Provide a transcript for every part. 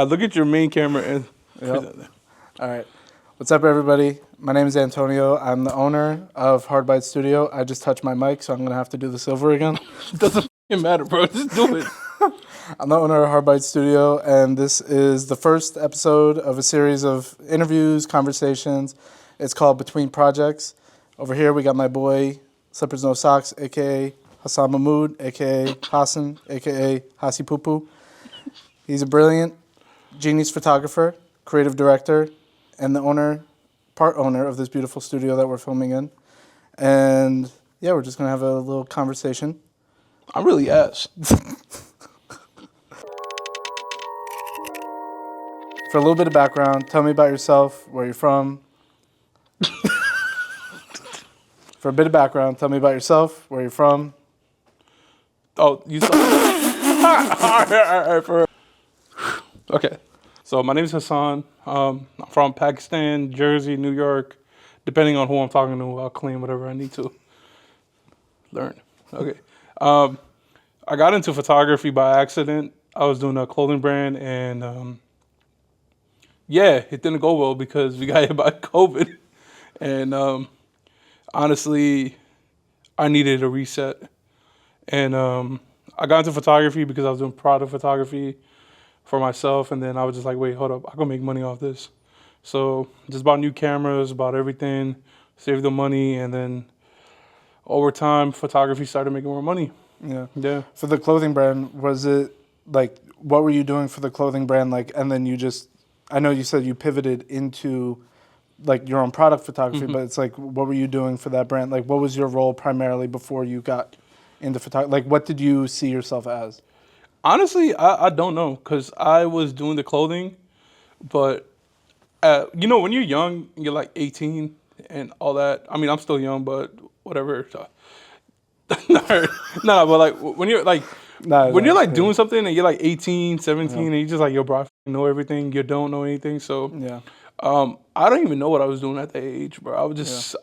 Look at your main camera and. Yep. All right. What's up, everybody? My name is Antonio. I'm the owner of Hard Bite Studio. I just touched my mic, so I'm going to have to do this over again. Doesn't matter, bro. Just do it. I'm the owner of Hard Bite Studio, and this is the first episode of a series of interviews, conversations. It's called Between Projects. Over here, we got my boy, Slippers No Socks, a.k.a. Hassan Mahmood, a.k.a. Hassan, a.k.a. Hasi Poo. He's a brilliant genius photographer, creative director, and the part owner of this beautiful studio that we're filming in. And yeah, we're just going to have a little conversation. I'm really ass. For a little bit of background, tell me about yourself, where you're from. For a bit of background, tell me about yourself, where you're from. Oh, you saw. Okay. So my name is Hassan. I'm from Pakistan, Jersey, New York. Depending on who I'm talking to, I'll claim whatever I need to learn. Okay. I got into photography by accident. I was doing a clothing brand, and yeah, it didn't go well because we got hit by COVID. And honestly, I needed a reset. And I got into photography because I was doing product photography for myself, and then I was just like, wait, hold up, I can make money off this. So just bought new cameras, bought everything, saved the money, and then over time, photography started making more money. Yeah. For the clothing brand, was it like, what were you doing for the clothing brand? Like, and then you just, I know you said you pivoted into like your own product photography, but it's like, what were you doing for that brand? Like, what was your role primarily before you got into photography? Like, what did you see yourself as? Honestly, I don't know, because I was doing the clothing, but you know, when you're young, you're like 18 and all that. I mean, I'm still young, but whatever. No, but like when you're like, doing something and you're like 18, 17, and you're just like, yo, bro, I know everything. You don't know anything. So Yeah. I don't even know what I was doing at that age, bro. I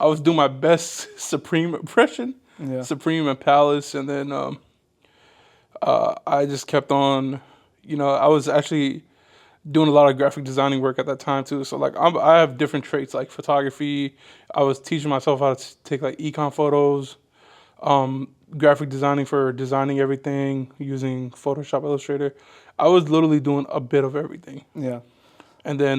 was doing my best Supreme impression, Supreme and Palace, and then I just kept on, you know, I was actually doing a lot of graphic designing work at that time too. So like I have different traits like photography. I was teaching myself how to take like econ photos, graphic designing for designing everything using Photoshop, Illustrator. I was literally doing a bit of everything. Yeah. And then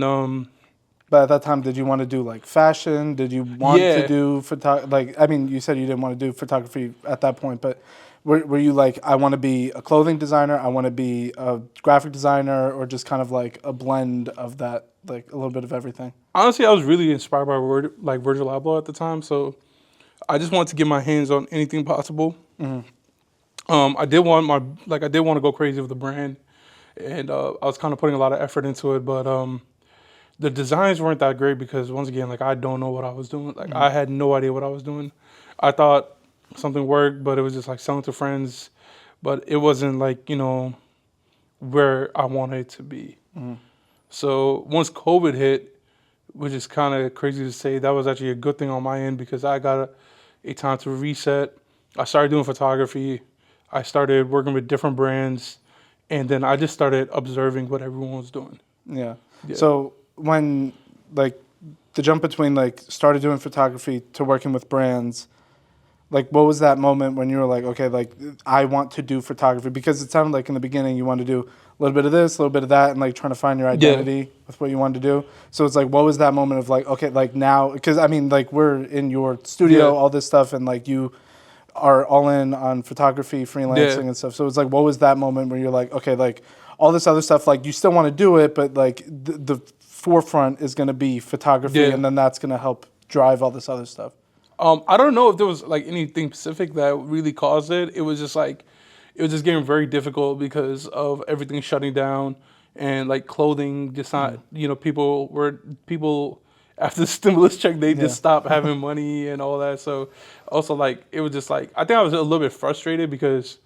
but at that time, did you want to do like fashion? Did you want to do like, I mean, you said you didn't want to do photography at that point, but were you like, I want to be a clothing designer, I want to be a graphic designer, or just kind of like a blend of that, like a little bit of everything? Honestly, I was really inspired by Virgil Abloh at the time, so I just wanted to get my hands on anything possible. I did want to go crazy with the brand, and I was kind of putting a lot of effort into it, but the designs weren't that great because, once again, like, I don't know what I was doing. Like, I had no idea what I was doing. I thought something worked, but it was just like selling to friends, but it wasn't like, you know, where I wanted it to be. So once COVID hit, which is kind of crazy to say, that was actually a good thing on my end because I got a time to reset. I started doing photography. I started working with different brands, and then I just started observing what everyone was doing. Yeah. So when, like, the jump between, like, started doing photography to working with brands, like, what was that moment when you were like, okay, like, I want to do photography? Because it sounded like in the beginning you wanted to do a little bit of this, a little bit of that, and, like, trying to find your identity with what you wanted to do. So it's like, what was that moment of, like, okay, like, now, because, I mean, like, we're in your studio, all this stuff, and, like, you are all in on photography, freelancing and stuff. So it's like, what was that moment where you're like, okay, like, all this other stuff, like, you still want to do it, but, like, the forefront is going to be photography, and then that's going to help drive all this other stuff. I don't know if there was like anything specific that really caused it. It was just like, it was just getting very difficult because of everything shutting down and like clothing just not, you know, people after the stimulus check, they just stopped having money and all that. So also like, it was just like, I think I was a little bit frustrated because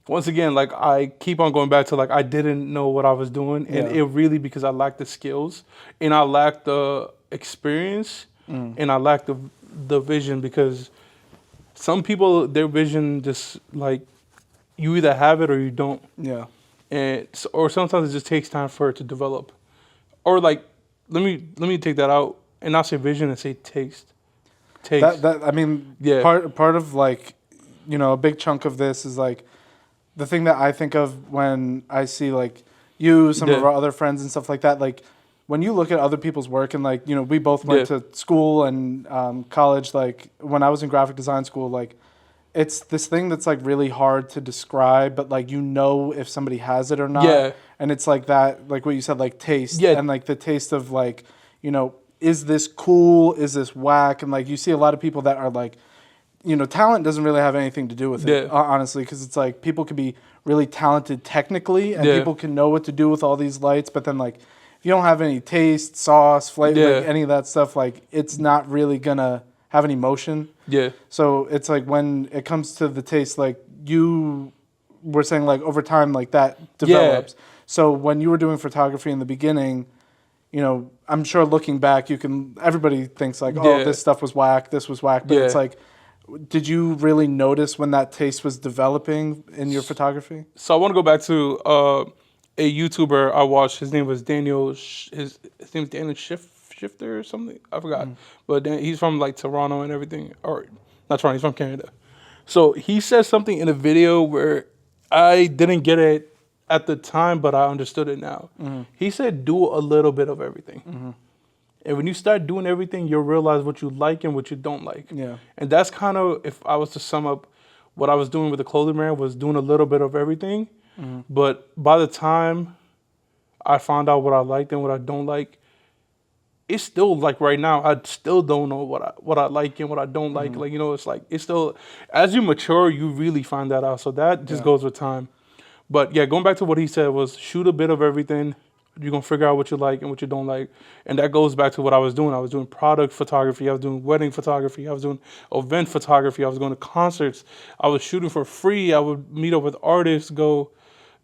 once again, like I keep on going back to like, I didn't know what I was doing and it really, because I lacked the skills and I lacked the experience and I lacked the vision, because some people, their vision just like, you either have it or you don't. Yeah. or sometimes it just takes time for it to develop. Or like, let me take that out and not say vision and say taste. Taste. That I mean, Yeah. part of like, a big chunk of this is like the thing that I think of when I see like you, some of Yeah. our other friends and stuff like that. Like when you look at other people's work and like, we both went Yeah. to school and college. Like when I was in graphic design school, like it's this thing that's like really hard to describe, but like if somebody has it or not. Yeah. And it's like that, like what you said, like taste Yeah. and like the taste of like, is this cool? Is this whack? And like you see a lot of people that are like, talent doesn't really have anything to do with it, Yeah. honestly, because it's like people could be really talented technically and Yeah. people can know what to do with all these lights, but then like if you don't have any taste, sauce, flavor, Yeah. like any of that stuff, like it's not really gonna have any motion. Yeah. So it's like when it comes to the taste, like you were saying, like over time, like that develops. So when you were doing photography in the beginning, I'm sure looking back, everybody thinks like, oh, Yeah. this stuff was whack, this was whack. But it's Yeah. like, did you really notice when that taste was developing in your photography? So I want to go back to a YouTuber I watched. His name was Daniel. His name is Daniel Shifter or something. I forgot. But he's from like Toronto and everything. Or not Toronto. He's from Canada. So he said something in a video where I didn't get it at the time, but I understood it now. He said, "Do a little bit of everything." And when you start doing everything, you'll realize what you like and what you don't like. Yeah. And that's kind of, if I was to sum up what I was doing with the clothing brand, was doing a little bit of everything. But by the time I found out what I liked and what I don't like, it's still like right now, I still don't know what I like and what I don't like. Like, it's like, it's still, as you mature, you really find that out. So that just goes with time. But yeah, going back to what he said was shoot a bit of everything. You're going to figure out what you like and what you don't like. And that goes back to what I was doing. I was doing product photography. I was doing wedding photography. I was doing event photography. I was going to concerts. I was shooting for free. I would meet up with artists, go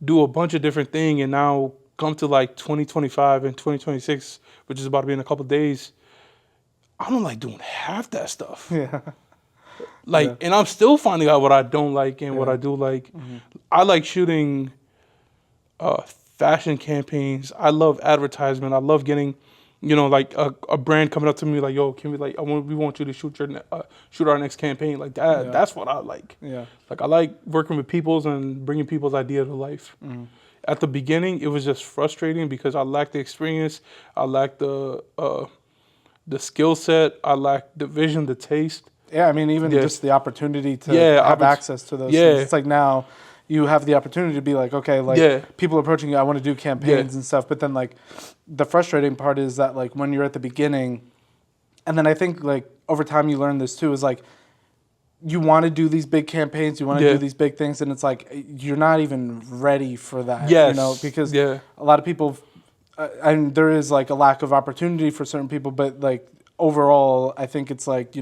do a bunch of different things. And now come to like 2025 and 2026, which is about to be in a couple of days, I don't like doing half that stuff. Yeah. Like, and I'm still finding out what I don't like and what I do like. I like shooting fashion campaigns. I love advertisement. I love getting, like a brand coming up to me like, yo, can we like, we want you to shoot our next campaign like that. Yeah. That's what I like. Yeah. Like I like working with people's and bringing people's idea to life. At the beginning, it was just frustrating because I lacked the experience. I lacked the skill set. I lacked the vision, the taste. Yeah, I mean, even just the opportunity to have access to those Yeah. things. It's like now you have the opportunity to be like, okay, like people approaching you, I want to do campaigns and stuff. But then like the frustrating part is that like when you're at the beginning, and then I think like over time you learn this too, is like you want to do these big campaigns, you want to do these big things, and it's like you're not even ready for that. Yes. Because a lot of people, and there is like a lack of opportunity for certain people, but like overall, I think it's like,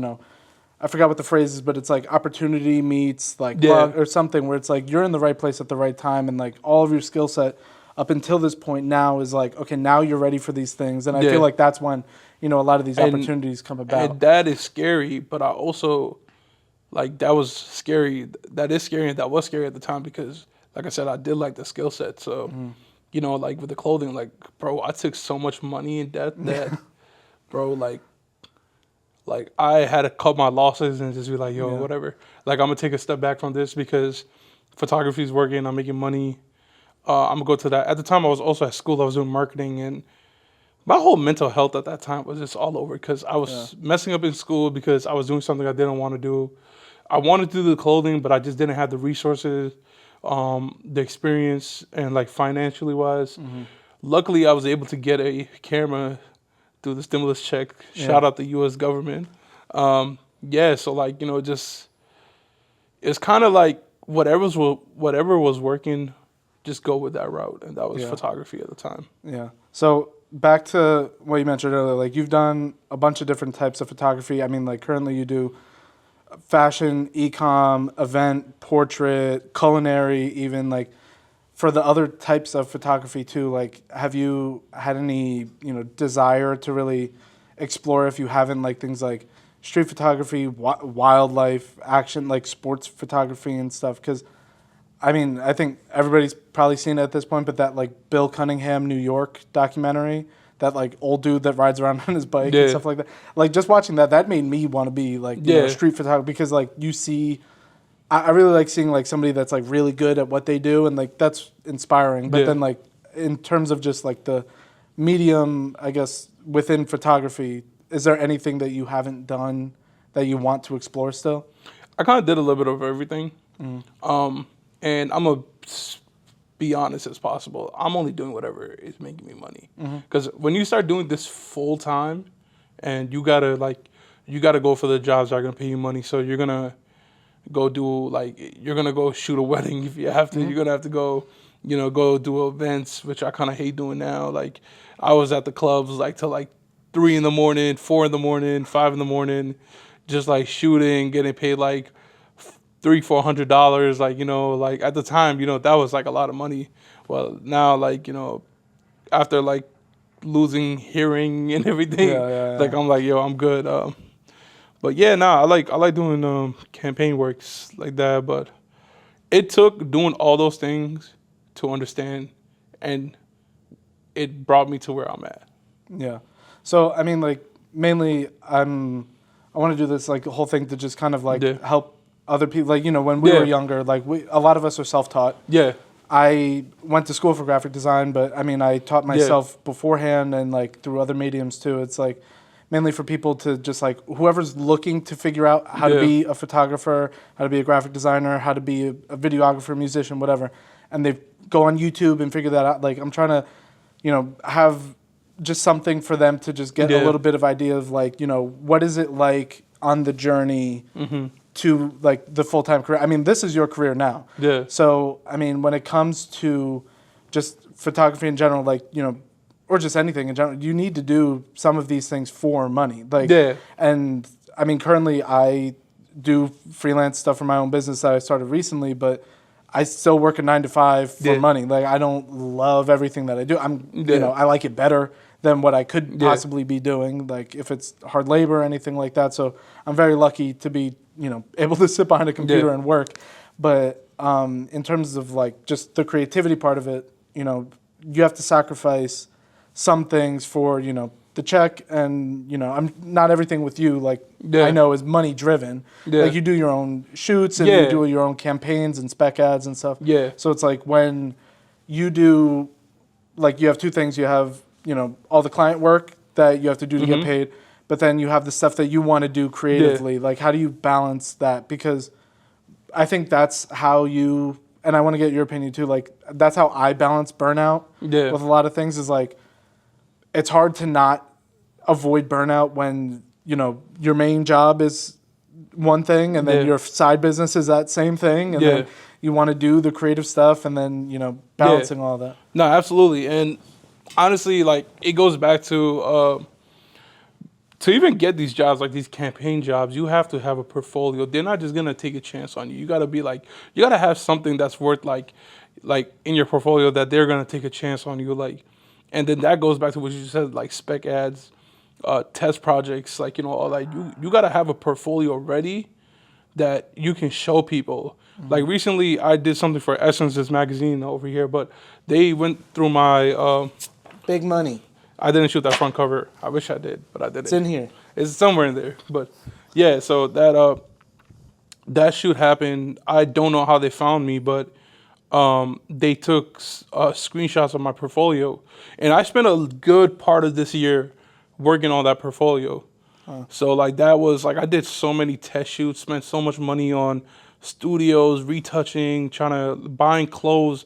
I forgot what the phrase is, but it's like opportunity meets like luck or something, where it's like you're in the right place at the right time, and like all of your skill set up until this point now is like, okay, now you're ready for these things. And I feel like that's when, a lot of these opportunities come about. And that is scary, but I also, like, that was scary. That is scary, and that was scary at the time because, like I said, I did like the skill set. So, like with the clothing, like, bro, I took so much money in debt that, bro, like I had to cut my losses and just be like, yo, whatever. Like, I'm going to take a step back from this because photography is working. I'm making money. I'm going to go to that. At the time, I was also at school. I was doing marketing. And my whole mental health at that time was just all over because I was messing up in school because I was doing something I didn't want to do. I wanted to do the clothing, but I just didn't have the resources, the experience, and like financially wise. Luckily, I was able to get a camera through the stimulus check. Shout out the U.S. government. So like, just it's kind of like whatever was working, just go with that route, and that was photography at the time. Yeah. So back to what you mentioned earlier, like you've done a bunch of different types of photography. I mean, like currently you do fashion, e-com, event, portrait, culinary, even like. For the other types of photography too, like have you had any, desire to really explore, if you haven't, like things like street photography, wildlife, action, like sports photography and stuff? Because I mean, I think everybody's probably seen it at this point, but that like Bill Cunningham, New York documentary, that like old dude that rides around on his bike and Yeah. stuff like that. Like just watching that made me want to be like, you know, Yeah. street photographer because like you see, I really like seeing like somebody that's like really good at what they do and like that's inspiring. But Yeah. then like in terms of just like the medium, I guess, within photography, is there anything that you haven't done that you want to explore still? I kind of did a little bit of everything. And I'm going to be honest as possible. I'm only doing whatever is making me money. Because when you start doing this full time and you got to go for the jobs that are going to pay you money. So you're going to go do you're going to go shoot a wedding if you have to. You're going to have to go, go do events, which I kind of hate doing now. Like I was at the clubs till 3 in the morning, 4 in the morning, 5 in the morning, just like shooting, getting paid $300-400. At the time, that was like a lot of money. Well, now after losing hearing and everything, Yeah. I'm like, yo, I'm good. But yeah, I like doing campaign works like that. But it took doing all those things to understand, and it brought me to where I'm at. Yeah. So I mean, like mainly, I want to do this like whole thing to just kind of like Yeah. help other people. Like when we Yeah. were younger, a lot of us are self-taught. Yeah, I went to school for graphic design, but I mean, I taught myself beforehand and like through other mediums too. It's like mainly for people to just like whoever's looking to figure out how to Yeah. be a photographer, how to be a graphic designer, how to be a videographer, musician, whatever, and they go on YouTube and figure that out. Like I'm trying to, have just something for them to just get a Yeah. little bit of idea of like, what is it like on the journey to like the full-time career. I mean, this is your career now. Yeah. So, I mean, when it comes to just photography in general, or just anything in general, you need to do some of these things for money. Yeah. And I mean, currently I do freelance stuff for my own business that I started recently, but I still work a 9 to 5 for Yeah. money. Like I don't love everything that I do. Yeah. I like it better than what I could Yeah. possibly be doing. Like if it's hard labor or anything like that. So I'm very lucky to be, able to sit behind a computer Yeah. and work. But in terms of like just the creativity part of it, you have to sacrifice some things for, the check and, I'm not everything with you, Yeah. I know is money driven. Yeah. Like you do your own shoots and Yeah. you do your own campaigns and spec ads and stuff. Yeah. So it's like when you do, you have two things. You have, all the client work that you have to do to get paid, but then you have the stuff that you want to do creatively. Yeah. Like how do you balance that? Because I think that's how you, and I want to get your opinion too, that's how I balance burnout Yeah. with a lot of things is it's hard to not avoid burnout when, your main job is one thing and then Yeah. your side business is that same thing. And Yeah. then you want to do the creative stuff and then, balancing all that. No, absolutely. And honestly, it goes back to even get these jobs, like these campaign jobs, you have to have a portfolio. They're not just gonna take a chance on you. You gotta be you gotta have something that's worth like in your portfolio that they're gonna take a chance on you. And then that goes back to what you said, like spec ads, test projects, all that. You gotta have a portfolio ready that you can show people. Like recently, I did something for Essence's magazine over here, but they went through my. Big money. I didn't shoot that front cover. I wish I did, but I didn't. It's in here. It's somewhere in there. But yeah, so that shoot happened. I don't know how they found me, but they took screenshots of my portfolio, and I spent a good part of this year working on that portfolio. So that was I did so many test shoots, spent so much money on studios, retouching, buying clothes.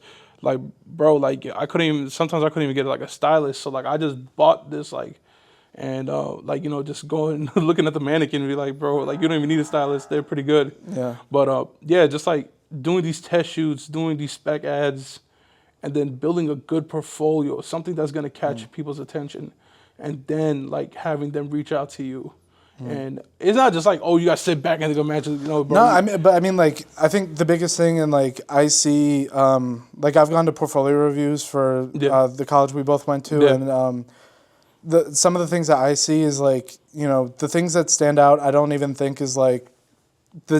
Bro, I couldn't even, sometimes I couldn't even get a stylist. So I just bought this and just going looking at the mannequin and be like, bro, you don't even need a stylist. They're pretty good. Yeah. But yeah, just doing these test shoots, doing these spec ads, and then building a good portfolio, something that's gonna catch people's attention, and then having them reach out to you. And it's not just oh, you gotta sit back and go match, bro. No, I mean, I think the biggest thing, and I see, I've gone to portfolio reviews for Yeah. the college we both went to, Yeah. and some of the things that I see is the things that stand out. I don't even think is the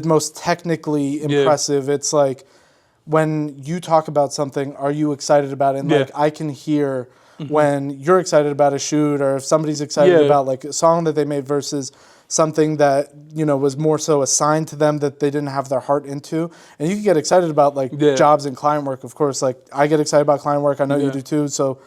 most technically impressive. It's when you talk about something, are you excited about it? And Yeah. like I can hear when you're excited about a shoot, or if somebody's excited Yeah. about like a song that they made versus something that, you know, was more so assigned to them that they didn't have their heart into. And you can get excited about like Yeah. jobs and client work, of course. Like I get excited about client work. I know you Yeah. do too. So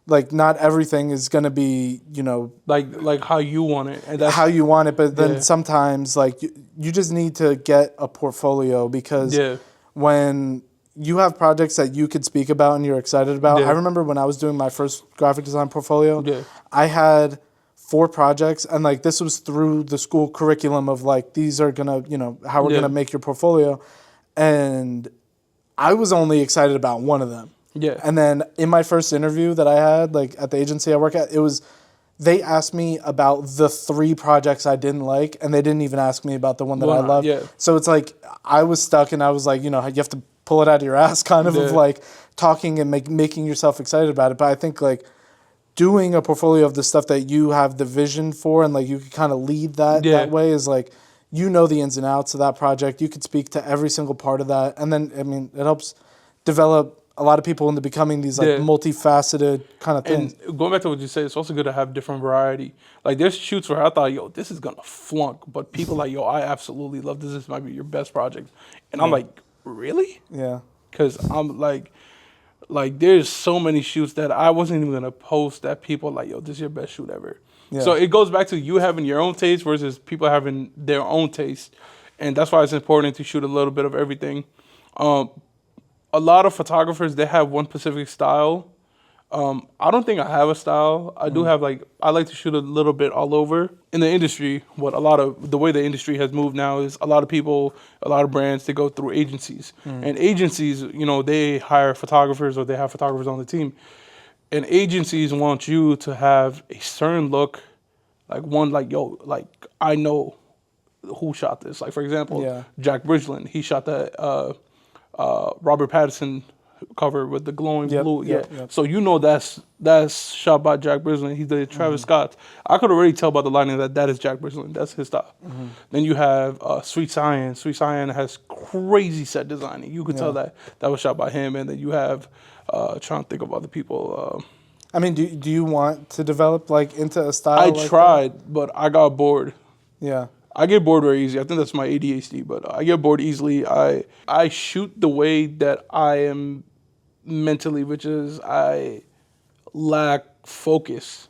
like not everything is going to be, you know, like how you want it, and that's how you want it. But then Yeah. sometimes like you just need to get a portfolio, because Yeah. when you have projects that you could speak about and you're excited about. Yeah. I remember when I was doing my first graphic design portfolio, Yeah. I had 4 projects, and like this was through the school curriculum of like, these are gonna, you know, how we're Yeah. gonna make your portfolio. And I was only excited about one of them. Yeah. And then in my first interview that I had, like at the agency I work at, they asked me about the 3 projects I didn't like, and they didn't even ask me about the one that I loved. Yeah. So it's like I was stuck, and I was like, you know, you have to pull it out of your ass kind of Yeah. like talking and making yourself excited about it. But I think like doing a portfolio of the stuff that you have the vision for, and like you can kind of lead that Yeah. that way, is like, you know, the ins and outs of that project. You could speak to every single part of that. And then, I mean, it helps develop a lot of people into becoming these like Yeah. multifaceted kind of things. And going back to what you said, it's also good to have different variety. Like there's shoots where I thought, yo, this is gonna flunk, but people like, yo, I absolutely love this. This might be your best project, and I'm like, really? Yeah. Because I'm like there's so many shoots that I wasn't even gonna post that people are like, yo, this is your best shoot ever. Yeah. So it goes back to you having your own taste versus people having their own taste, and that's why it's important to shoot a little bit of everything. A lot of photographers, they have one specific style. I don't think I have a style. I do have I like to shoot a little bit all over. In the industry, the way the industry has moved now is a lot of people, a lot of brands, they go through agencies. And agencies, you know, they hire photographers or they have photographers on the team. And agencies want you to have a certain look, like I know who shot this. Like for example, Yeah. Jack Bridgeland, he shot that Robert Pattinson cover with the glowing Yep, blue. yep, Yeah. yep. So you know that's shot by Jack Bridgeland. He did Travis Scott. I could already tell by the lighting that is Jack Bridgeland. That's his style. Then you have Sweet Cyan. Sweet Cyan has crazy set designing. You could tell that was shot by him. And then you have trying to think of other people. I mean, do you want to develop like into a style? I like tried, but I got bored. that? Yeah. I get bored very easy. I think that's my ADHD, but I get bored easily. I shoot the way that I am mentally, which is I lack focus.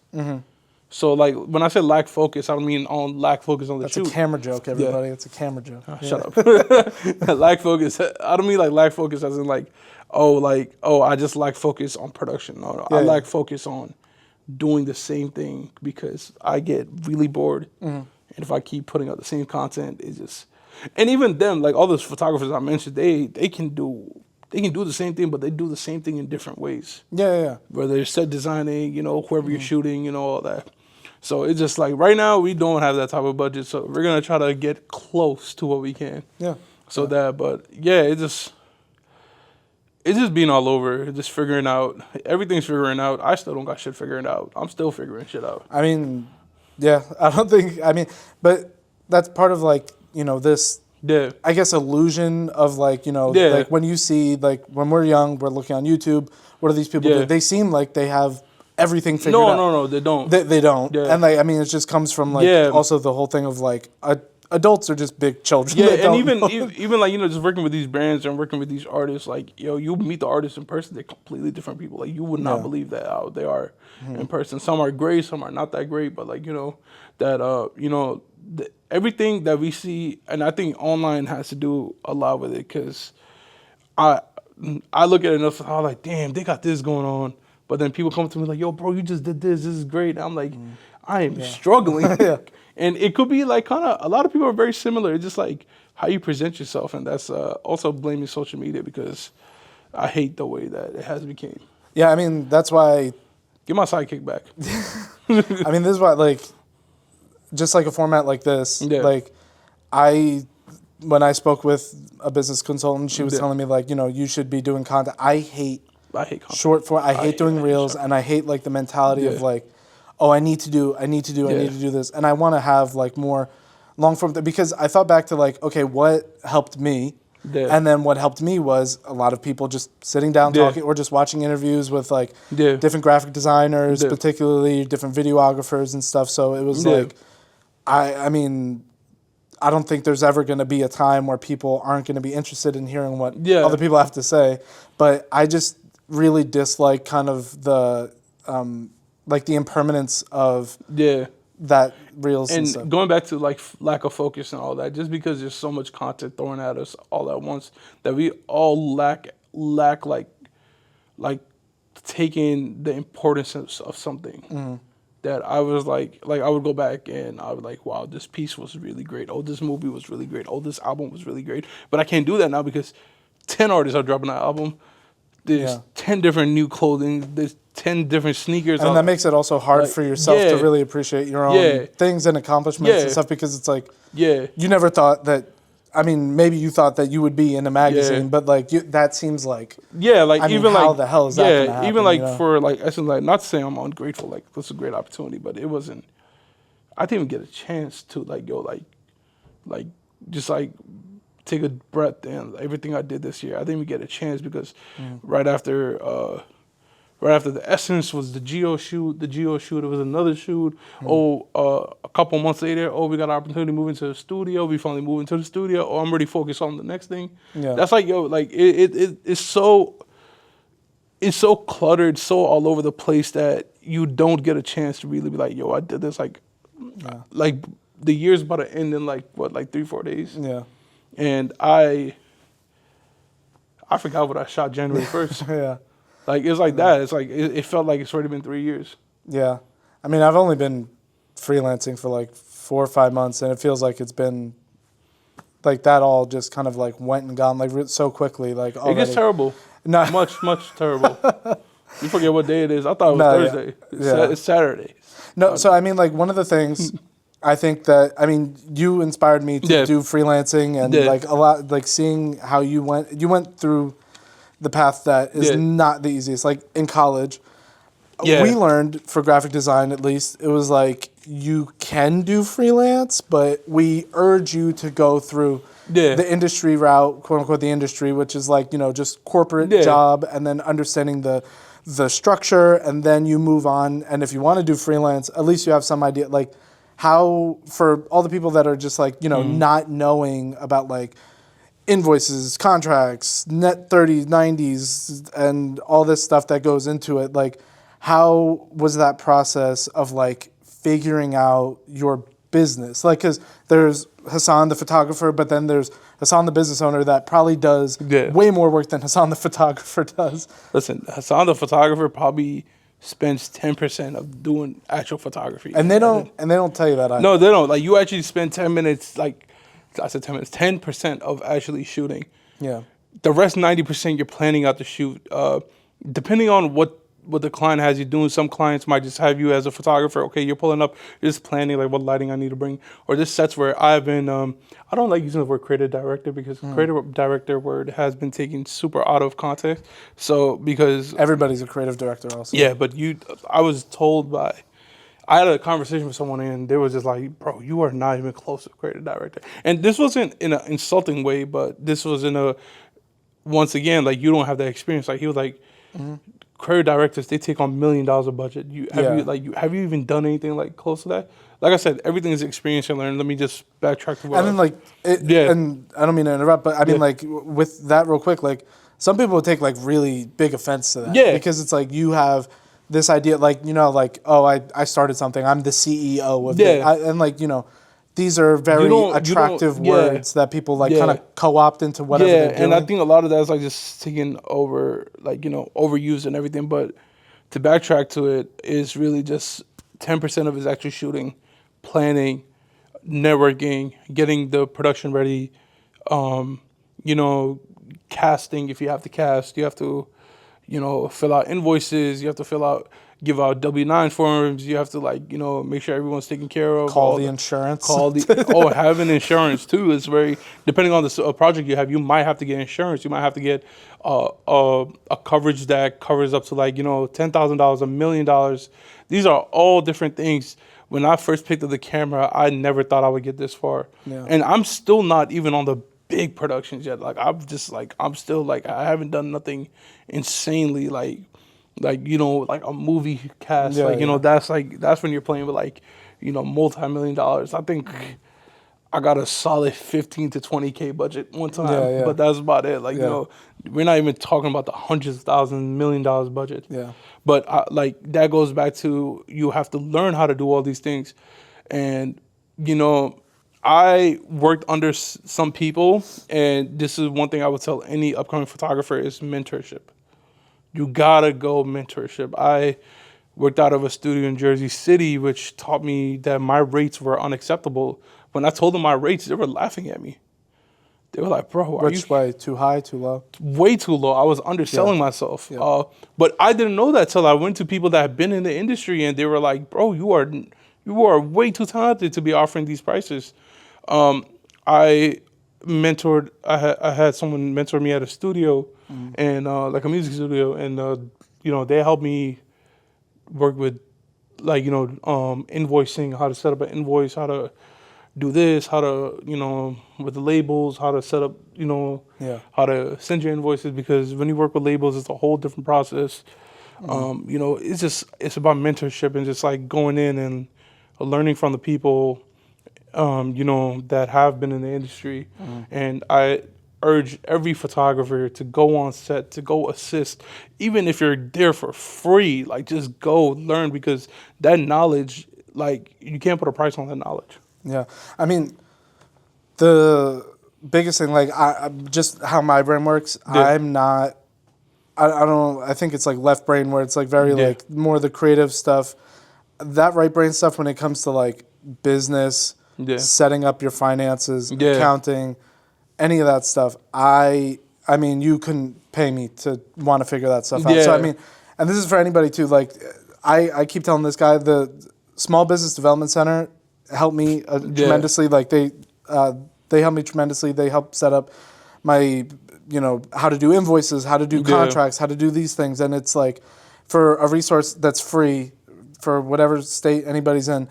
So like when I say lack focus, I don't mean lack focus on the That's shoot. a camera joke, everybody. It's a camera joke. Shut up. Lack focus. I don't mean like lack focus as in I just lack focus on production. No, I lack focus on doing the same thing because I get really bored. And if I keep putting out the same content, it's just, and even them, like all those photographers I mentioned, they can do the same thing, but they do the same thing in different ways. Yeah. Whether it's set designing, you know, whoever you're shooting, you know, all that. So it's just like right now we don't have that type of budget, so we're gonna try to get close to what we can. Yeah. So but yeah, it's just being all over, just figuring out everything's figuring out. I still don't got shit figuring out. I'm still figuring shit out. I mean, yeah, but that's part of like, you know, this, I guess, illusion of like, you know, like when you see, like when we're young, we're looking on YouTube, what do these people do? They seem like they have everything figured out. No, they don't. They don't. Yeah. And like, I mean, it just comes from like also the whole thing of like, adults are just big children. Yeah, and even like, you know, just working with these brands and working with these artists, like, yo, you meet the artists in person, they're completely different people. Like, you would not believe that how they are in person. Some are great, some are not that great, but like, you know, everything that we see, and I think online has to do a lot with it, because I look at it enough, I'm like, damn, they got this going on. But then people come to me like, yo, bro, you just did this is great. And I'm like, I am struggling. And it could be like kind of, a lot of people are very similar. It's just like how you present yourself. And that's also blaming social media, because I hate the way that it has become. Yeah, I mean, that's why. Get my sidekick back. I mean, this is why, like, just like a format like this, like, when I spoke with a business consultant, she was telling me, like, you know, you should be doing content. I hate content. Short form. I hate doing reels, and I hate, like, the mentality of, like, oh, I need to do this. And I want to have, like, more long form, because I thought back to, like, okay, what helped me? Yeah. And then what helped me was a lot of people just sitting down Yeah. talking or just watching interviews with like Yeah. different graphic designers, Yeah. particularly different videographers and stuff. So it was Yeah. like, I mean, I don't think there's ever going to be a time where people aren't going to be interested in hearing what Yeah. other people have to say. But I just really dislike kind of the like the impermanence of Yeah. that reels and And stuff. going back to like lack of focus and all that, just because there's so much content thrown at us all at once that we all lack like taking the importance of something. That I was like I would go back and I would like, wow, this piece was really great. Oh, this movie was really great. Oh, this album was really great. But I can't do that now because 10 artists are dropping that album. There's 10 different new clothing. There's 10 different sneakers. And that makes it also hard like, for yourself to yeah. really appreciate your own things and accomplishments and Yeah. stuff, because it's like Yeah. you never thought that. I mean, maybe you thought that you would be in a magazine, but like that seems like Yeah, like I mean, even how like the hell is that gonna happen, even like you know? for like I said, like not to say I'm ungrateful, like this is a great opportunity, but it wasn't. I didn't even get a chance to like go like just like take a breath and everything I did this year. I didn't even get a chance because right after the Essence was the Geo shoot. The Geo shoot, it was another shoot. A couple months later, we got an opportunity to move into the studio. We finally moved into the studio. I'm already focused on the next thing. Yeah. That's like, like it's so cluttered, so all over the place that you don't get a chance to really be like, I did this. Like the year's about to end in like 3-4 days. Yeah. And I forgot what I shot January 1st. Yeah. Like, it's like that. It's like, it felt like it's already been 3 years. Yeah. I mean, I've only been freelancing for like 4 or 5 months, and it feels like it's been like that all just kind of like went and gone like so quickly. Like already. It gets terrible. No. Much terrible. You forget what day it is. I thought it was Thursday. It's Saturday. No, so I mean, like one of the things I think that, I mean, you inspired me to do freelancing and like a lot, like seeing how you went through the path that is not the easiest. Like in college, we learned for graphic design, at least, it was like you can do freelance, but we urge you to go through the industry route, quote unquote, the industry, which is like, just corporate job, and then understanding the structure, and then you move on. And if you want to do freelance, at least you have some idea, like how, for all the people that are just like, not knowing about like invoices, contracts, net 30s, 90s, and all this stuff that goes into it, like how was that process of like figuring out your business? Like, because there's Hassan the photographer, but then there's Hassan the business owner that probably does way more work than Hassan the photographer does. Listen, Hassan the photographer probably spends 10% of doing actual photography. And they don't tell you that either. No, they don't. Like, you actually spend 10 minutes, like I said 10 minutes, 10% of actually shooting. Yeah. The rest 90% you're planning out the shoot. Depending on what the client has you doing, some clients might just have you as a photographer. Okay, you're pulling up, you're just planning like what lighting I need to bring. Or this sets where I've been, I don't like using the word creative director because creative director word has been taken super out of context. So because everybody's a creative director also. Yeah, but I was told I had a conversation with someone and they was just like, bro, you are not even close to creative director. And this wasn't in an insulting way, but this was in a, once again, like you don't have that experience. Like he was like, creative directors, they take on $1 million of budget. Have you even done anything like close to that? Like I said, everything is experience and learn. Let me just backtrack to what. And then and I don't mean to interrupt, but I mean like with that real quick, like some people would take like really big offense to that. Yeah. Because it's like you have this idea, like, like, oh, I started something. I'm the CEO of it. And like, these are very attractive words that people like kind of co-opt into whatever they're doing. And I think a lot of that is like just taken over, like, overused and everything. But to backtrack to it is really just 10% of it is actually shooting, planning, networking, getting the production ready, casting if you have to cast. You have to, fill out invoices. You have to give out W-9 forms. You have to make sure everyone's taken care of. Call the insurance. Having insurance too is very, depending on the project you have, you might have to get insurance. You might have to get a coverage that covers up to $10,000, $1 million. These are all different things. When I first picked up the camera, I never thought I would get this far. Yeah. And I'm still not even on the big productions yet. Like I'm still like I haven't done nothing insanely like like a movie cast. Yeah, Like yeah. that's when you're playing with like multi-million dollars. I think I got a solid 15 to 20K budget one time, Yeah, yeah. but that's about it. Like, Yeah. we're not even talking about the hundreds of thousands, $1 million budget. Yeah. But like that goes back to you have to learn how to do all these things. And, I worked under some people, and this is one thing I would tell any upcoming photographer is mentorship. You gotta go mentorship. I worked out of a studio in Jersey City, which taught me that my rates were unacceptable. When I told them my rates, they were laughing at me. They were like, "Bro, are you Which way? Too high, too low? way too low?" I was underselling myself. Yeah. But I didn't know that till I went to people that have been in the industry, and they were like, "Bro, you are way too talented to be offering these prices." I mentored. I had someone mentor me at a studio, and like a music studio, and they helped me work with like invoicing, how to set up an invoice, how to do this, how to with the labels, how to set up Yeah. how to send your invoices, because when you work with labels, it's a whole different process. It's about mentorship and just like going in and learning from the people that have been in the industry. And I urge every photographer to go on set, to go assist, even if you're there for free. Like, just go learn, because that knowledge, like, you can't put a price on that knowledge. Yeah. I mean, the biggest thing, like, I just how my brain works, Yeah. I'm not, I don't, I think it's like left brain where it's like very Yeah. like more the creative stuff. That right brain stuff when it comes to like business, Yeah. setting up your finances, Yeah. accounting, any of that stuff, I mean, you couldn't pay me to want to figure that stuff out. So Yeah. I mean, and this is for anybody too. Like, I keep telling this guy, the Small Business Development Center helped me tremendously. Like they helped me tremendously. They helped set up my how to do invoices, how to do contracts, how to do these things, and it's like for a resource that's free for whatever state anybody's in.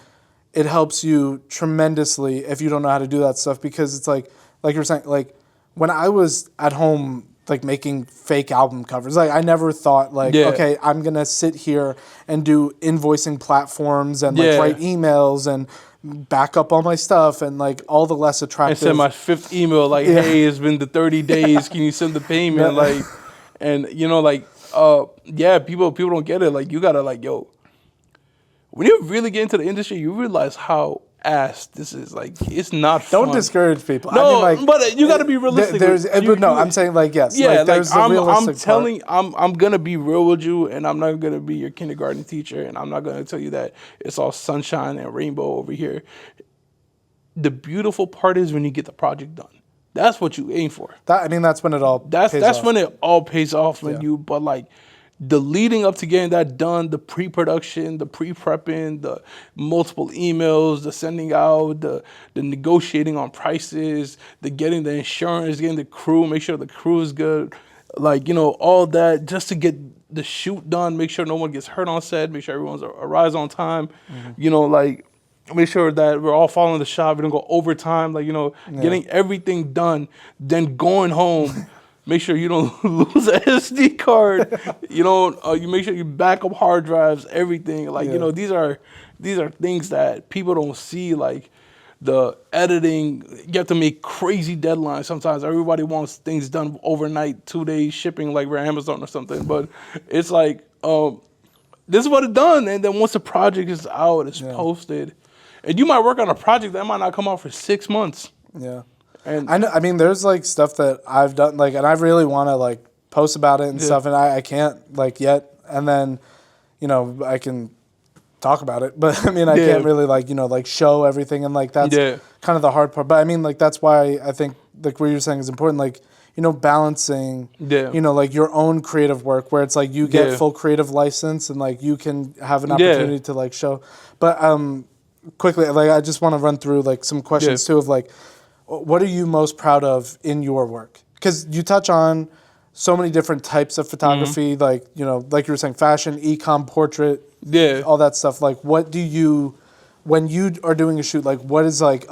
It helps you tremendously if you don't know how to do that stuff, because it's like you were saying, like when I was at home like making fake album covers, like I never thought like, okay, I'm gonna sit here and do invoicing platforms and like write emails and back up all my stuff and like all the less attractive. And send my 5th email like, hey, it's been the 30 days. Can you send the payment? Like, and people don't get it. Like, you gotta like, when you really get into the industry, you realize how ass this is. Like, it's not fun. Don't discourage people. No, I mean, like, but you got to be realistic. I'm saying like yes. Yeah, like, there's I'm realistic telling, part. I'm gonna be real with you, and I'm not gonna be your kindergarten teacher, and I'm not gonna tell you that it's all sunshine and rainbow over here. The beautiful part is when you get the project done. That's what you aim for. That's when it all. That's off. when it all pays off. But like, the leading up to getting that done, the pre-production, the pre-prepping, the multiple emails, the sending out, the negotiating on prices, the getting the insurance, getting the crew, make sure the crew is good, like, all that just to get the shoot done, make sure no one gets hurt on set, make sure everyone's arrives on time, like, make sure that we're all following the shot, we don't go overtime, like, getting everything done, then going home. Make sure you don't lose an SD card. You make sure you back up hard drives, everything. Like, these are things that people don't see. Like, the editing, you have to make crazy deadlines. Sometimes everybody wants things done overnight, 2 days shipping, like we're Amazon or something. But it's like, this is what it's done. And then once the project is out, it's posted. And you might work on a project that might not come out for 6 months. Yeah. And I know, I mean, there's like stuff that I've done, like, and I really want to like post about it and stuff, and I can't like yet. And then, I can talk about it, but I mean, I can't really like show everything, and like that's kind of the hard part. But I mean, like that's why I think like what you're saying is important, like balancing, like your own creative work where it's like you get full creative license and like you can have an opportunity to like show. But quickly, like I just want to run through like some questions too of like, what are you most proud of in your work? Because you touch on so many different types of photography, like, like you were saying, fashion, e-com, portrait, all that stuff. Like, what do you, when you are doing a shoot, like, what is like,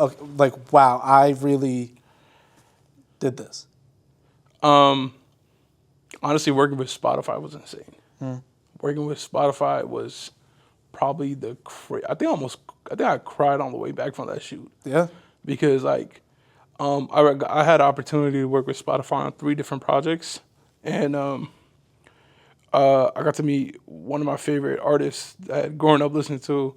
wow, I really did this? Honestly, working with Spotify was insane. Working with Spotify was probably I think I cried on the way back from that shoot. Yeah. Because like, I had an opportunity to work with Spotify on 3 different projects, and I got to meet one of my favorite artists that I had grown up listening to,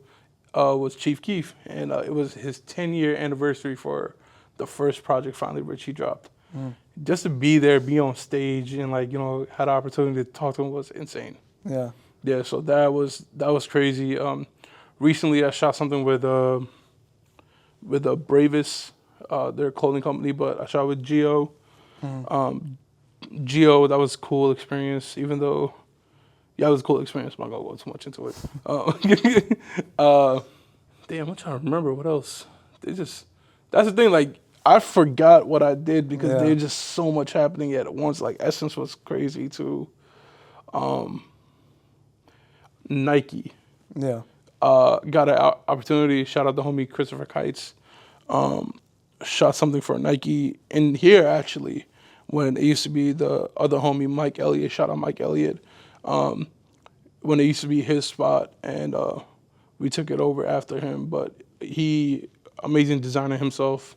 was Chief Keef, and it was his 10-year anniversary for the first project finally which he dropped. Just to be there, be on stage, and like had the opportunity to talk to him was insane. Yeah. Yeah, so that was crazy. Recently, I shot something with Bravis, their clothing company, but I shot with Geo. Geo, that was a cool experience, even though, yeah, it was a cool experience. I'm not gonna go too much into it. Damn, I'm trying to remember what else. That's the thing. Like, I forgot what I did because there's just so much happening at once. Like, Essence was crazy too. Nike. Yeah. Got an opportunity. Shout out the homie Christopher Kites. Shot something for Nike in here actually, when it used to be the other homie Mike Elliott. Shout out Mike Elliott. When it used to be his spot, and we took it over after him. But he, amazing designer himself.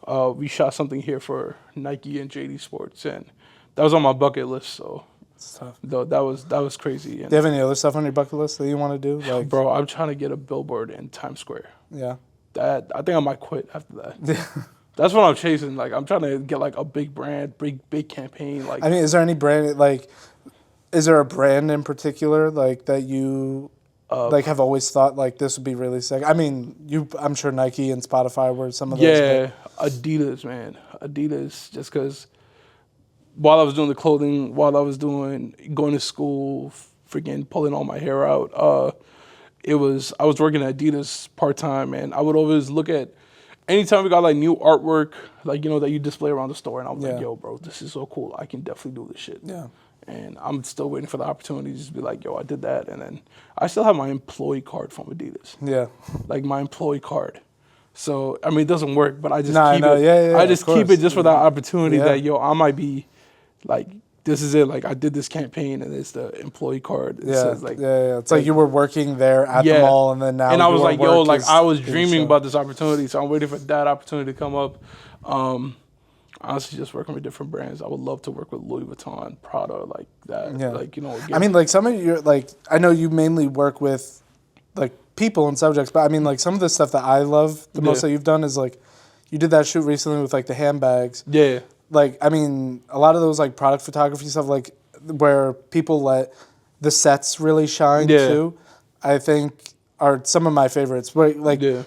We shot something here for Nike and JD Sports, and that was on my bucket list. So, It's tough. though that was crazy. And, Do you have any other stuff on your bucket list that you want to do? Like, bro, I'm trying to get a billboard in Times Square. yeah. That I think I might quit after that. That's what I'm chasing. Like, I'm trying to get like a big brand, big campaign. Like, I mean, is there any brand like? Is there a brand in particular like that you like have always thought like this would be really sick? I mean, I'm sure Nike and Spotify were some of those. yeah, Adidas, man, Adidas. Just because while I was doing the clothing, while I was going to school, freaking pulling all my hair out, I was working at Adidas part-time, and I would always look at, anytime we got like new artwork, like, that you display around the store, and I was like, yo, bro, this is so cool. I can definitely do this shit. Yeah. And I'm still waiting for the opportunity to just be like, yo, I did that. And then I still have my employee card from Adidas. Yeah. Like, my employee card. So, I mean, it doesn't work, but I just No, keep I know. it. Yeah, I just keep it just for that opportunity Yeah. that, yo, I might be like, this is it. Like, I did this campaign, and it's the employee card. It says, like, yeah. It's like you were working there at the mall, and then now. And I was like, yo, like, I was being dreaming shown. about this opportunity, so I'm waiting for that opportunity to come up. Honestly, just working with different brands. I would love to work with Louis Vuitton, Prada, like that. Yeah. Like, I mean, like some of your like, I know you mainly work with like people and subjects, but I mean, like some of the stuff that I love the most that you've done is like, you did that shoot recently with like the handbags. Yeah. Like, I mean, a lot of those like product photography stuff, like where people let the sets really shine too, I think are some of my favorites. Where like. Yeah.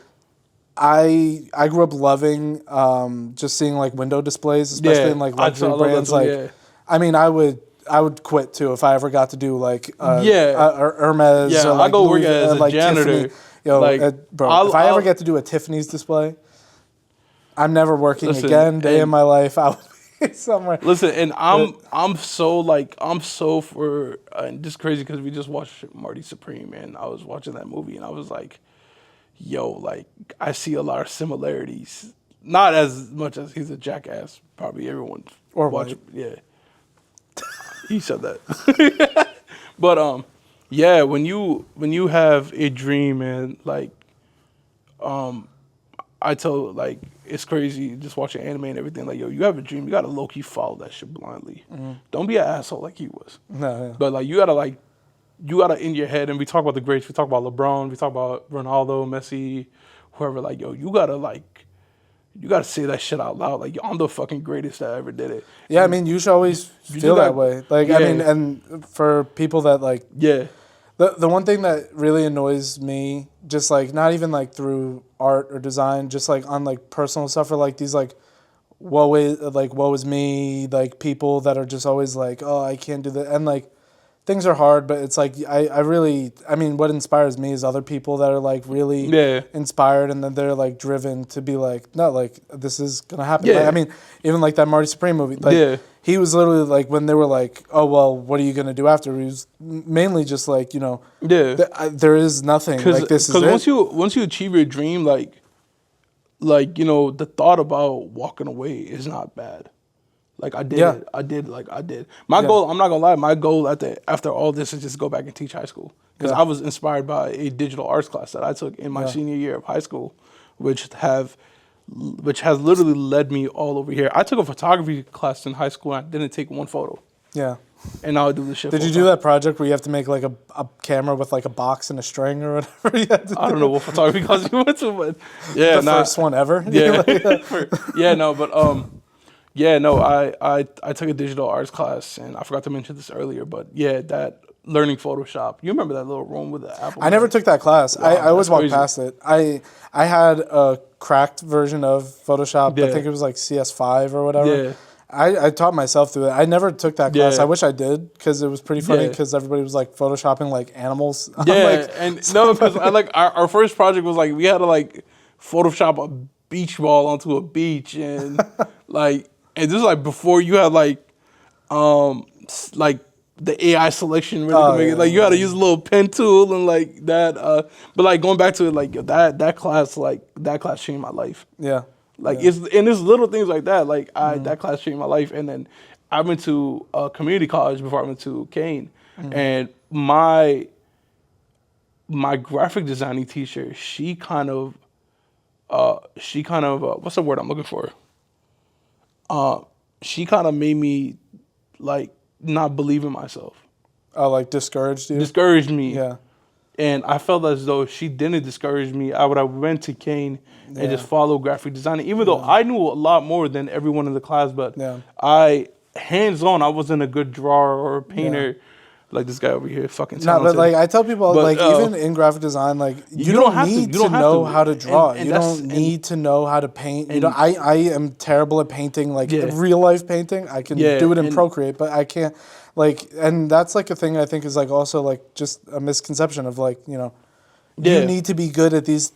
I grew up loving just seeing like window displays, especially in like luxury brands. Like, I mean, I would quit too if I ever got to do like Hermes. Yeah, or, like, I go work Louis, as a like janitor. Tiffany. Bro, if I ever get to do a Tiffany's display, I'm never working again. Day in my life, I would be somewhere. Listen, and I'm so for and this is crazy because we just watched Marty Supreme, and I was watching that movie, and I was like, yo, like, I see a lot of similarities. Not as much as he's a jackass. Probably everyone Or watch. white. Yeah, he said that. But yeah, when you have a dream, and like, I tell, like, it's crazy just watching anime and everything. Like, yo, you have a dream, you gotta low key follow that shit blindly. Don't be an asshole like he was. No, yeah. But like, you gotta in your head, and we talk about the greats, we talk about LeBron, we talk about Ronaldo, Messi, whoever, like, yo, you gotta say that shit out loud. Like, yo, I'm the fucking greatest that ever did it. Yeah, I mean, you should always feel that way. Like, I mean, and for people that like, the one thing that really annoys me, just like not even like through art or design, just like on like personal stuff, or like these like woe is me, like people that are just always like, oh, I can't do that, and like things are hard, but it's like I mean, what inspires me is other people that are like really inspired, and then they're like driven to be like, no, like this is gonna happen. Like, I mean, even like that Marty Supreme movie, like he was literally like, when they were like, oh well, what are you gonna do after? He was mainly just like, there is nothing. Like, this is it. Because once you achieve your dream, like the thought about walking away is not bad. Like I did Yeah. it. I did. My goal, I'm not gonna lie, my goal after all this is just go back and teach high school. Because Yeah. I was inspired by a digital arts class that I took in my senior year of high school, which has literally led me all over here. I took a photography class in high school and I didn't take one photo. Yeah. And now I do this shit. Did you do that project where you have to make like a camera with like a box and a string or whatever? You had to I don't know what photography class you went to, but yeah, the first one ever. Yeah, I took a digital arts class, and I forgot to mention this earlier, but yeah, that learning Photoshop. You remember that little room with the Apple? I never took that class. Wow, I always that's walked crazy. past it. I had a cracked version of Photoshop. I Yeah. think it was like CS5 or whatever. Yeah. I taught myself through it. I never took that class. Yeah. I wish I did because it was pretty funny Yeah. because everybody was like photoshopping like animals. I'm Yeah, like, and no, because I like our first project was like we had to like Photoshop a beach ball onto a beach, and and this is like before you had like the AI selection ready to make it. Like you had to use a little pen tool and like that. But like going back to it, like that class changed my life. yeah. Like it's little things like that. Like that class changed my life, and then I went to community college before I went to Kane, and my graphic designing teacher, she kind of what's the word I'm looking for? She kind of made me like not believe in myself, Oh, like discouraged you? discouraged me. Yeah. And I felt as though if she didn't discourage me, I would have went to Kane and just followed graphic designing, even though I knew a lot more than everyone in the class. But I, hands-on, I wasn't a good drawer or a painter like this guy over here, fucking No, talented. but like I tell people, But, like even in graphic design, like you don't have to. need You don't to have know to. how to draw. And You that's- don't need to know how to paint. You and- know, I am terrible at painting, like Yeah. real life painting. I can Yeah, do it in and- Procreate, but I can't. Like, and that's like a thing I think is like also like just a misconception of like you Yeah. need to be good at this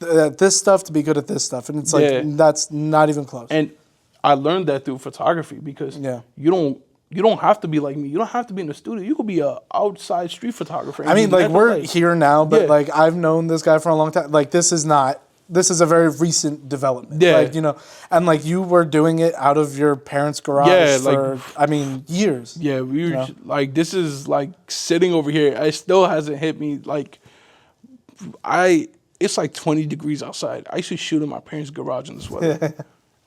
stuff to be good at this stuff, and it's like Yeah. that's not even close. And I learned that through photography because Yeah. you don't have to be like me. You don't have to be in the studio. You could be a outside street photographer. and I mean, be like mad we're like- here now, but Yeah. like I've known this guy for a long time. Like this is a very recent development. Yeah. Like, and like you were doing it out of your parents' garage Yeah, for, years. Yeah, we were know? like, this is like sitting over here. It still hasn't hit me. Like, it's like 20 degrees outside. I used to shoot in my parents' garage in this weather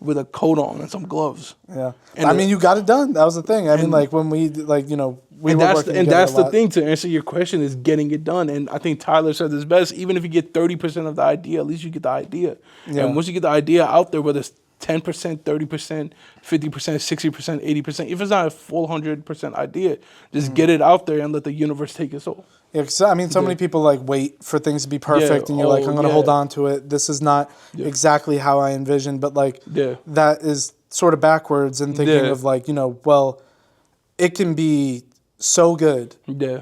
with a coat on and some gloves. Yeah. And I mean, you got it done. That was the thing. I mean, like when we, like, we and were that's working and together that's a the lot. thing, to answer your question, is getting it done. And I think Tyler said this best. Even if you get 30% of the idea, at least you get the idea. Yeah. And once you get the idea out there, whether it's 10%, 30%, 50%, 60%, 80%, if it's not a full 100% idea, just get it out there and let the universe take its soul. Yeah, 'cause, I mean, so many people like wait for things to be perfect, and you're like, I'm going to hold on to it. This is not exactly how I envisioned, but like that is sort of backwards and thinking of like, well, it can be so good,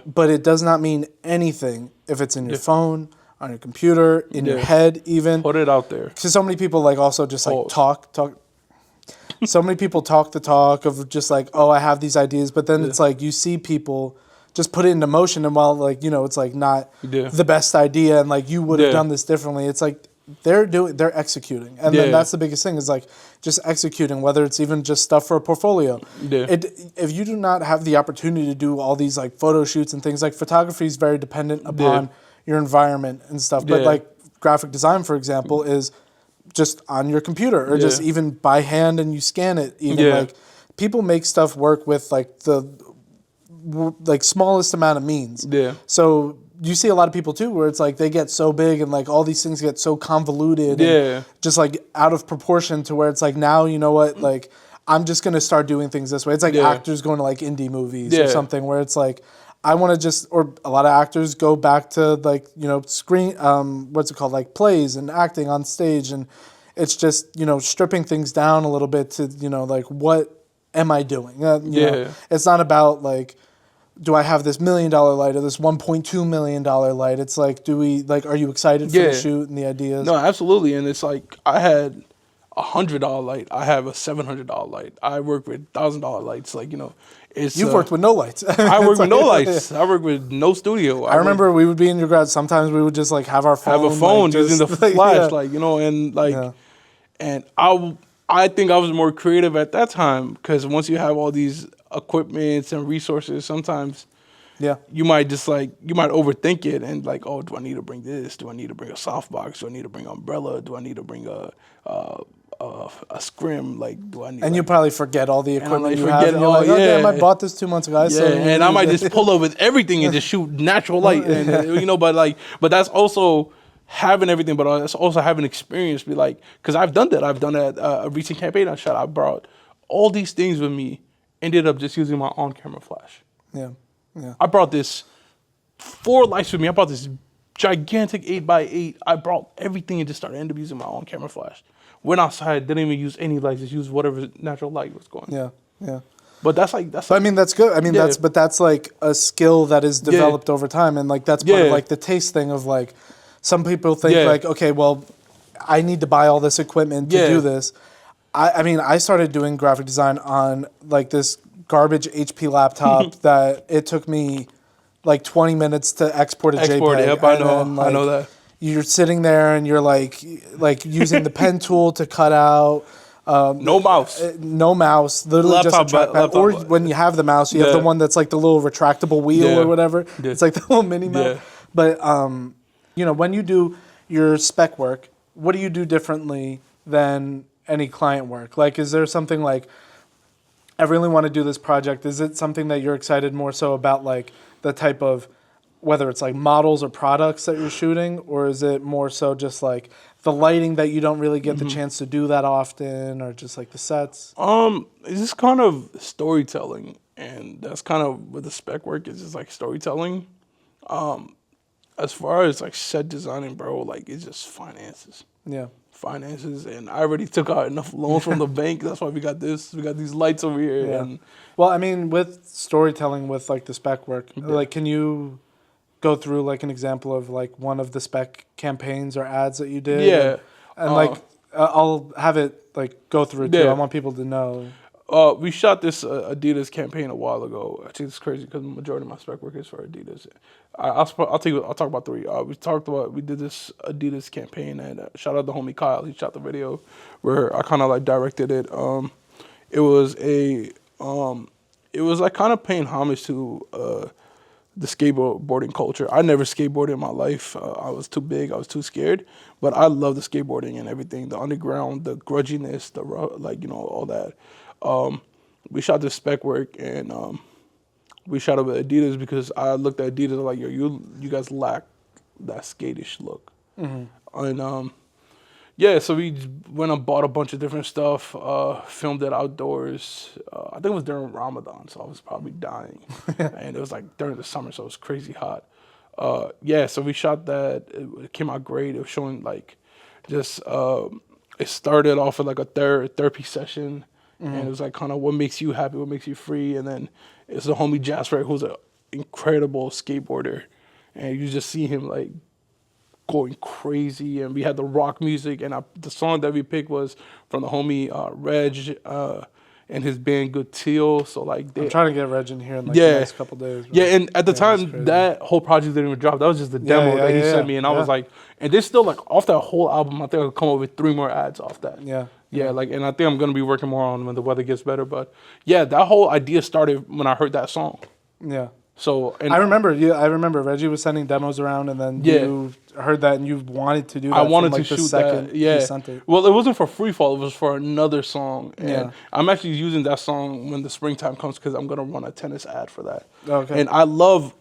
but it does not mean anything if it's in your phone, on your computer, in your head, even. Put it out there. Because so many people like also just like talk. So many people talk the talk of just like, oh, I have these ideas, but then it's like you see people just put it into motion, and while like it's like not the best idea, and like you would have done this differently. It's like they're executing, and then that's the biggest thing is like just executing, whether it's even just stuff for a portfolio. If you do not have the opportunity to do all these like photo shoots and things, like photography is very dependent upon your environment and stuff, but like graphic design, for example, is just on your computer or just even by hand and you scan it. Even like people make stuff work with like the smallest amount of means. So you see a lot of people too where it's like they get so big and like all these things get so convoluted and just like out of proportion to where it's like now like I'm just gonna start doing things this way. It's like actors going to like indie movies or something where it's like I want to or a lot of actors go back to like screen what's it called, like plays and acting on stage, and it's just stripping things down a little bit to like what am I doing? It's not about like, do I have this $1 million light or this $1.2 million light? It's like, are you excited for the shoot and the ideas? No, absolutely. And it's like I had $100 light. I have a $700 light. I work with $1,000 lights. Like You've worked with no lights. I work with no lights. I work with no studio. I remember we would be in your garage. Sometimes we would just like have our phone. Have a phone like, using the like, flash, and like, and I think I was more creative at that time because once you have all these equipments and resources, sometimes Yeah. you might overthink it and like, oh, do I need to bring this? Do I need to bring a softbox? Do I need to bring an umbrella? Do I need to bring a scrim? Like, do I need? And like, you probably forget all the and I'm equipment like, you have, and you're like, oh damn, I bought this 2 months ago. I still and I might just pull up with everything and just shoot natural light, and but that's also having everything, but it's also having experience. Be like, because I've done that. I've done that. A recent campaign I shot. I brought all these things with me. Ended up just using my on-camera flash. Yeah. Yeah. I brought this 4 lights with me. I brought this gigantic 8x8. I brought everything and just ended up using my on-camera flash. Went outside, didn't even use any lights, just used whatever natural light was going. Yeah. Yeah. But that's I mean, that's good. I mean, that's like a skill that is developed over time, and like that's part of like the taste thing of like, some people think like, okay, well, I need to buy all this equipment to do this. I mean, I started doing graphic design on like this garbage HP laptop that it took me like 20 minutes to export a JPEG. Yep, I know. Then, I know that. You're sitting there and you're like using the pen tool to cut out. No mouse. No mouse. Literally laptop, just a trackpad. Or when you have the mouse, you have the one that's like the little retractable wheel or whatever. Yeah. It's like the little mini mouse. But when you do your spec work, what do you do differently than any client work? Like, is there something like, I really want to do this project? Is it something that you're excited more so about, like the type of, whether it's like models or products that you're shooting, or is it more so just like the lighting that you don't really get the chance to do that often, or just like the sets? It's just kind of storytelling, and that's kind of what the spec work is. Just like storytelling. As far as like set designing, bro, like it's just finances. Yeah. Finances, and I already took out enough loans from the bank. That's why we got this. We got these lights over here. Yeah. And well, I mean, with storytelling, with like the spec work, like, can you go through like an example of like one of the spec campaigns or ads that you did? Yeah. And like, I'll have it like go through it too. I want people to know. We shot this Adidas campaign a while ago. I think it's crazy because the majority of my spec work is for Adidas. I'll talk about 3. We did this Adidas campaign, and shout out to homie Kyle. He shot the video where I kind of like directed it. It was like kind of paying homage to the skateboarding culture. I never skateboarded in my life. I was too big. I was too scared. But I love the skateboarding and everything, the underground, the grudginess, all that. We shot this spec work, and we shot it with Adidas because I looked at Adidas like, yo, you guys lack that skatish look. And so we went and bought a bunch of different stuff, filmed it outdoors. I think it was during Ramadan, so I was probably dying. And it was like during the summer, so it was crazy hot. So we shot that. It came out great. It was showing like just, it started off with like a therapy session. And it was like kind of what makes you happy, what makes you free. And then it's the homie Jasper, who's an incredible skateboarder. And you just see him like going crazy. And we had the rock music. And the song that we picked was from the homie Reg and his band Good Teal. So like I'm trying to get Reg in here in like the next couple days. Yeah, and at the time, that whole project didn't even drop. That was just the demo that he sent me. And I was like, and there's still like off that whole album, I think I'll come up with 3 more ads off that. Yeah, like, and I think I'm going to be working more on when the weather gets better. But yeah, that whole idea started when I heard that song. Yeah. So and I remember Reggie was sending demos around, and then you heard that and you wanted to do that. I wanted to shoot that. Yeah. Well, it wasn't for Free Fall. It was for another song. And I'm actually using that song when the springtime comes because I'm going to run a tennis ad for that. Okay. And I love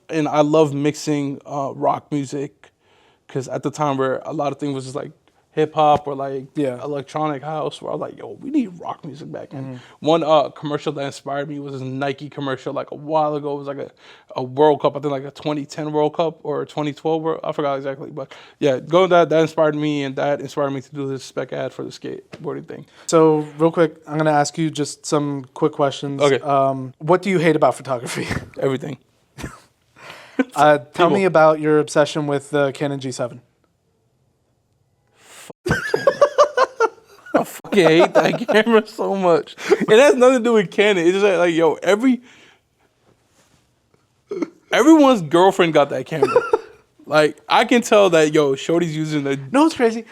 mixing rock music because at the time where a lot of things was just like hip hop or like electronic house, where I was like, yo, we need rock music back. And one commercial that inspired me was this Nike commercial like a while ago. It was like a World Cup, I think like a 2010 World Cup or 2012 World, I forgot exactly. But yeah, that inspired me, and that inspired me to do this spec ad for the skateboarding thing. So real quick, I'm going to ask you just some quick questions. Okay. What do you hate about photography? Everything. Tell me about your obsession with the Canon G7. I fucking hate that camera so much. It has nothing to do with Canon. It's just like yo, everyone's girlfriend got that camera. Like, I can tell that, yo, Shorty's using the... No, it's crazy.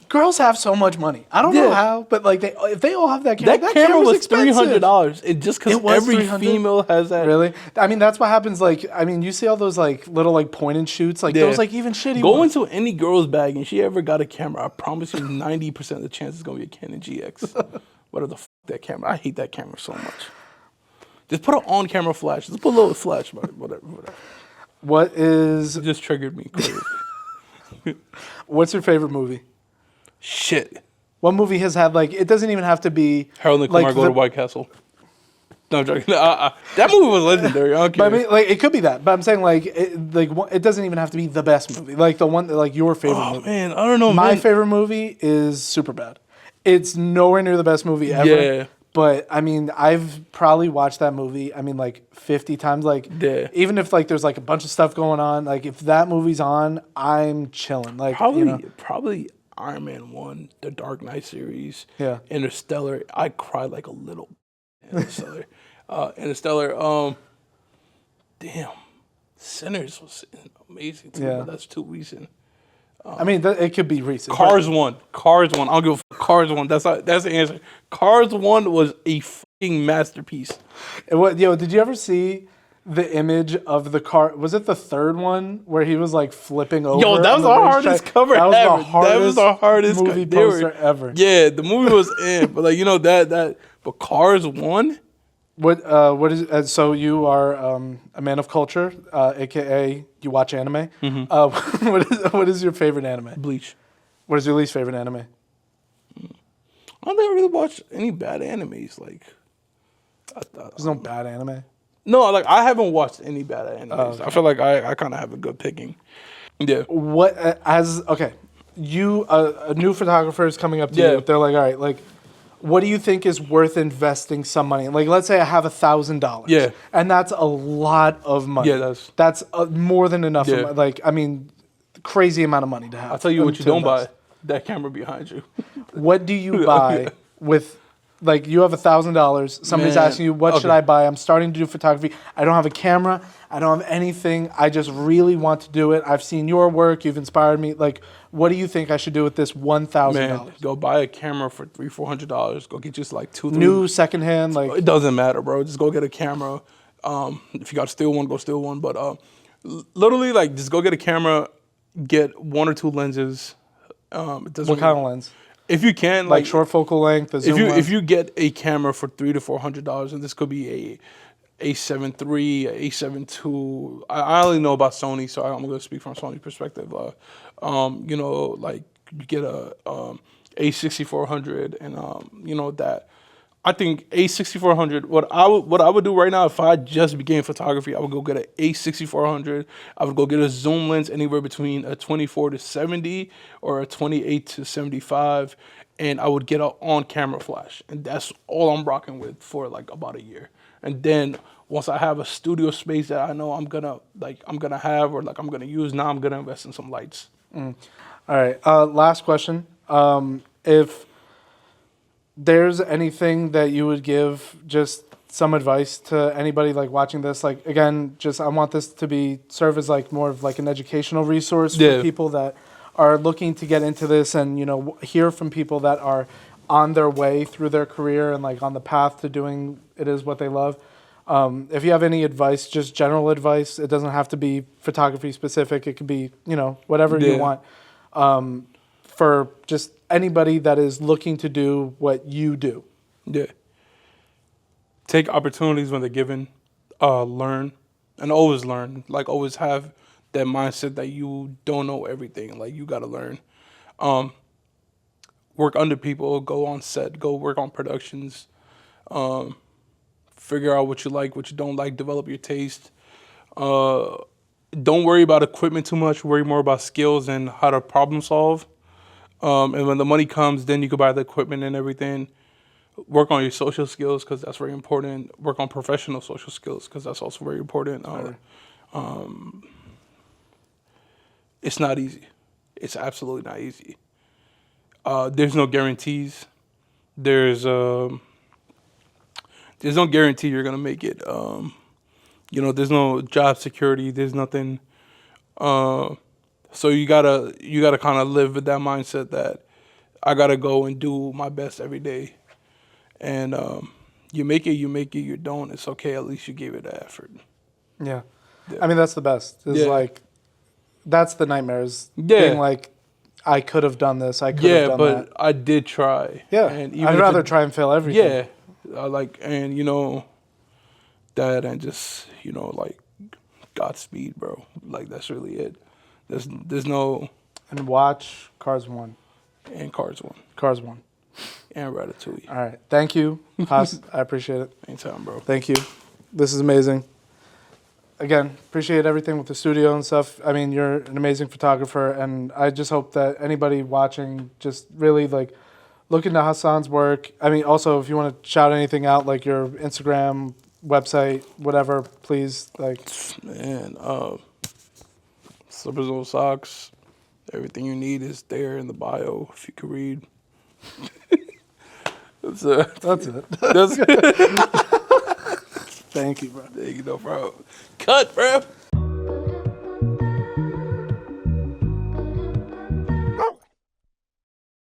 Girls have so much money. I don't know Yeah. how, but like if they all have that camera, That camera was expensive. $300. It just because It was every $300? female has that. Really? I mean, that's what happens. Like, I mean, you see all those like little like point and shoots, like Yeah. those like even shitty Go ones. into any girl's bag and she ever got a camera, I promise you 90% of the chance it's going to be a Canon GX. Whatever the that camera. I hate that camera so much. Just put an on-camera flash. Just put a little flash, but whatever. What is? It just triggered me. What's your favorite movie? Shit. What movie has had like? It doesn't even have to be. Harold and like Kumar go to White Castle. No, I'm joking. That movie was legendary. I don't care. But I mean, like, it could be that. But I'm saying, like, it doesn't even have to be the best movie. Like the one, like your favorite movie. Man, I don't know. My man. favorite movie is Superbad. It's nowhere near the best movie ever. Yeah. But I mean, I've probably watched that movie. I mean, like 50 times. Like, Yeah. even if like there's like a bunch of stuff going on, like if that movie's on, I'm chilling. Like, Probably Iron Man 1, the Dark Knight series. Yeah. Interstellar. I cried like a little. Interstellar. Interstellar. Damn. Sinners was amazing too. Yeah. But that's too recent. I mean, it could be recent. Cars 1. Cars 1. I don't give a fuck. Cars 1. That's the answer. Cars 1 was a fucking masterpiece. Did you ever see the image of the car? Was it the third one where he was like flipping over? Yo, that was the hardest cover that was ever. The hardest That was the hardest movie poster ever. Yeah, the movie was in, but like but Cars 1. What is so you are a man of culture, aka you watch anime. Mm-hmm. What is your favorite anime? Bleach. What is your least favorite anime? I don't think I really watched any bad animes. Like, There's no bad anime. no, like I haven't watched any bad animes. Okay. I feel like I kind of have a good picking. Yeah. What you a new photographer is coming up to Yeah. you. They're like, all right, like, what do you think is worth investing some money? Like, let's say I have $1,000. Yeah. And that's a lot of money. Yeah, that's more than enough. Yeah. Like, I mean, crazy amount of money to have. I'll tell you what you to don't buy. invest. That camera behind you. What do you buy with, like, you have $1,000. Somebody's Man, asking you, what should okay. I buy? I'm starting to do photography. I don't have a camera. I don't have anything. I just really want to do it. I've seen your work. You've inspired me. Like, what do you think I should do with this $1,000? Man, go buy a camera for $300-$400. Go get just like two, New, secondhand, like. It doesn't matter, bro. Just go get a camera. If you got to steal one, go steal one. But literally, like, just go get a camera. Get one or two lenses. It doesn't. What kind of lens? If you can, Like short focal length, a zoom lens? if you get a camera for $300 to $400, and this could be a A7 III, a A7 II. I only know about Sony, so I'm gonna speak from Sony's perspective. Like you get a A6400, and that. I think A6400. What I would do right now if I just began photography, I would go get an A6400. I would go get a zoom lens anywhere between a 24 to 70 or a 28 to 75, and I would get an on-camera flash, and that's all I'm rocking with for like about a year. And then once I have a studio space that I know I'm gonna have or like I'm gonna use, now I'm gonna invest in some lights. All right. Last question. If there's anything that you would give, just some advice to anybody like watching this, like again, just I want this to serve as like more of like an educational resource for people that are looking to get into this, and hear from people that are on their way through their career and like on the path to doing it is what they love. If you have any advice, just general advice, it doesn't have to be photography specific. It could be whatever you want. For just anybody that is looking to do what you do. Yeah. Take opportunities when they're given. Learn. And always learn. Like, always have that mindset that you don't know everything. Like, you got to learn. Work under people. Go on set. Go work on productions. Figure out what you like, what you don't like. Develop your taste. Don't worry about equipment too much. Worry more about skills and how to problem solve. And when the money comes, then you can buy the equipment and everything. Work on your social skills because that's very important. Work on professional social skills because that's also very important. It's not easy. It's absolutely not easy. There's no guarantees. There's no guarantee you're gonna make it. There's no job security. There's nothing. So you gotta kind of live with that mindset that I gotta go and do my best every day. And you make it, you don't, it's okay. At least you gave it an effort. Yeah. Yeah. I mean, that's the best. Is Yeah. like, that's the nightmare, is Yeah. being like, I could have done this, I could have done but that. I did try. Yeah. And even I'd if rather try and fail everything. Yeah. And that, and just, like, Godspeed, bro. Like, that's really it. There's no, And watch Cars 1. and Cars 1, Cars 1. and Ratatouille. All right. Thank you, Haas. I appreciate it. Anytime, bro. Thank you. This is amazing. Again, appreciate everything with the studio and stuff. I mean, you're an amazing photographer, and I just hope that anybody watching just really, like, look into Hassan's work. I mean, also, if you want to shout anything out, like your Instagram, website, whatever, please, like. Man, Slippers on Socks. Everything you need is there in the bio, if you could read. That's it. That's it. That's it. Thank you, bro. There you go, bro. Cut, bro.